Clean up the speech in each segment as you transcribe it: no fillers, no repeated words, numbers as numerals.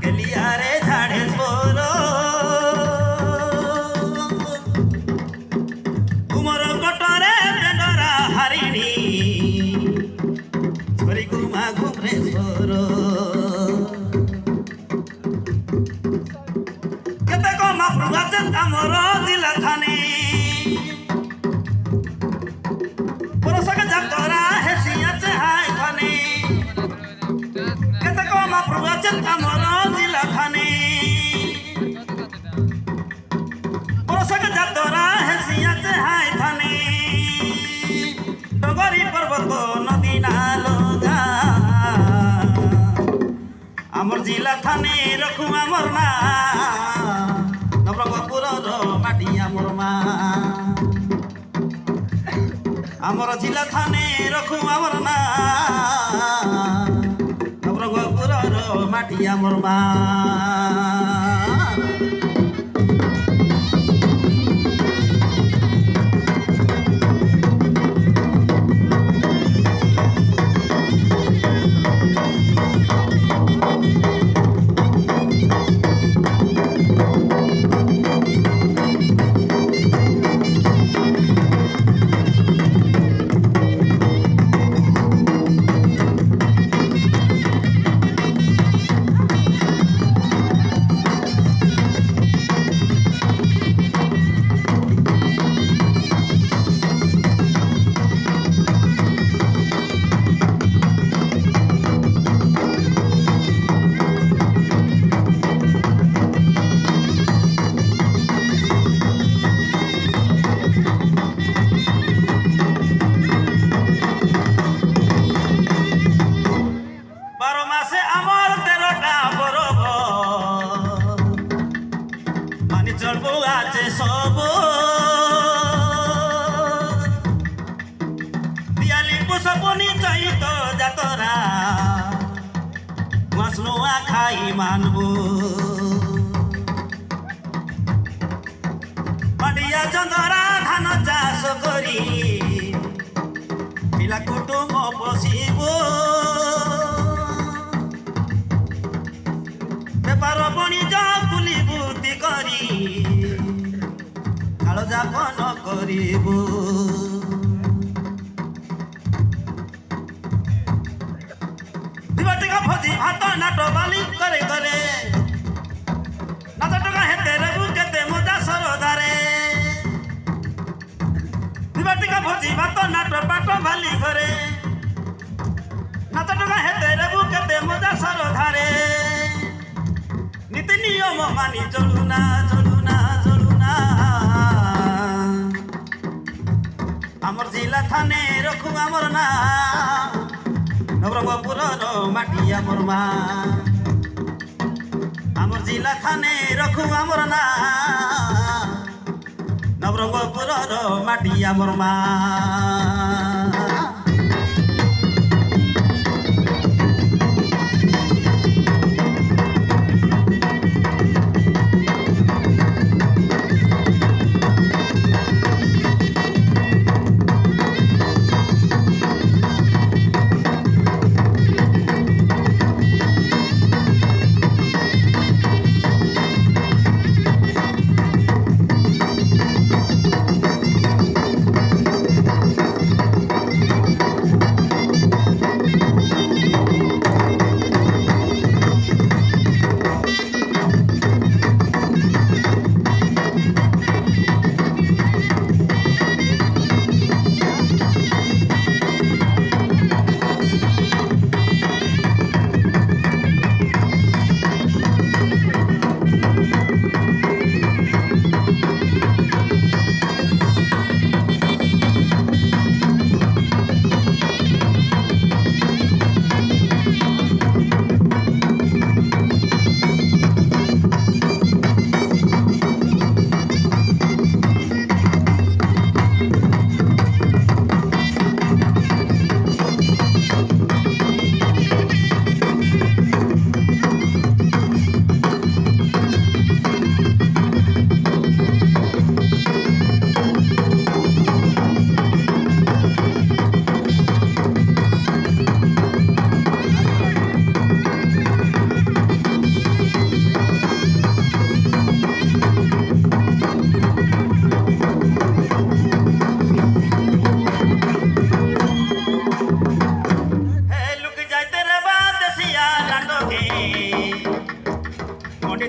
गलियारे झाडे सोरो कुमर कटरे बेडरा हारिणी छोरी गुमा घुम्रे सोरो केतेको माप्रुवा चेता मोर जिल्ला थाने परसक जातरा हेसिया चहाय थाने केतेको माप्रुवा चेता मोर जिल्ला थाने परसक जातरा हेसिया चहाय थाने डगरी पर्वत नदी नालो गा आमर जिला थाने रखु आमर ना नवरंगपुर माटी आमर मा आमर जिला थाने रखु आमर ना नवरंगपुर माटी आमर मा सपनी चैत जातरा मसनुआ खाई मानबो मंडिया चंदरा धान चाष करी पिला कुटुंब पोषिबो बेपार बणिज कुली बुद्धि करी काल जापन करिबो भोजी भात नाट बाली करे करे नाच टका हेते रेबु केते मजा सरदारे दिबाटिका भोजी भात नाट पाट बाली करे नाच टका हेते रेबु केते मजा सरदारे नीति नियम मानी चलुना चलुना चलुना आमर जिला थाने रखु आमर ना नवरंगपुर माटी आमर मा आमर जिला थाने रखु आमर ना नवरंगपुर माटी आमर मा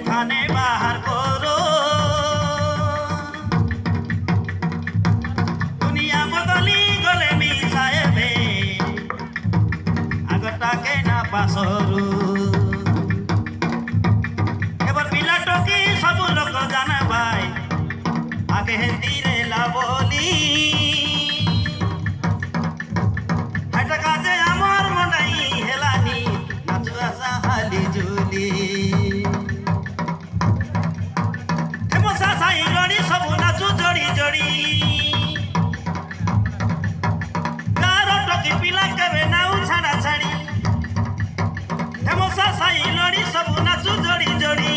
থানে বাহার করো দুনিয়া বদলি গলে মি সাহেবে আগটাকে না পাসরু এবার পিলাটকি সব লোক জানে ভাই আগে হেতিরে লাবলি হাটা কাজে আমার মনাই হেলানি নাচু আসা হালি জুলি হেমসা সাই লড়ি সবু নাচু জড়ি জড়ি গার টকি পিলা কেবে নাউ ছাড়া ছাড়ি হেমসা সাই লড়ি সবু নাচু জড়ি জড়ি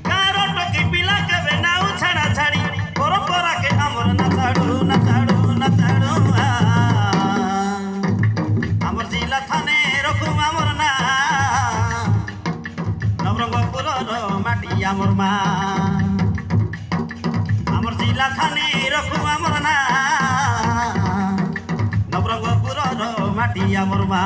গার টকি পিলা কেবে নাউ ছাড়া ছাড়ি পরম্পরা কে আমর না ছাড়ু না ছাড়ু না ছাড়ু আমর জিলা থানে রকম আমর না নবরঙ্গপুরর মাটি আমর মা আমর জিলা থানে রকম আমর না নবরঙ্গপুরর মাটি আমর মা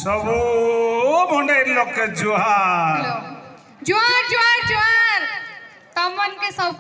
सबो मुंडे लोग के जुहार जुआर जुआर जुआर तमन के सब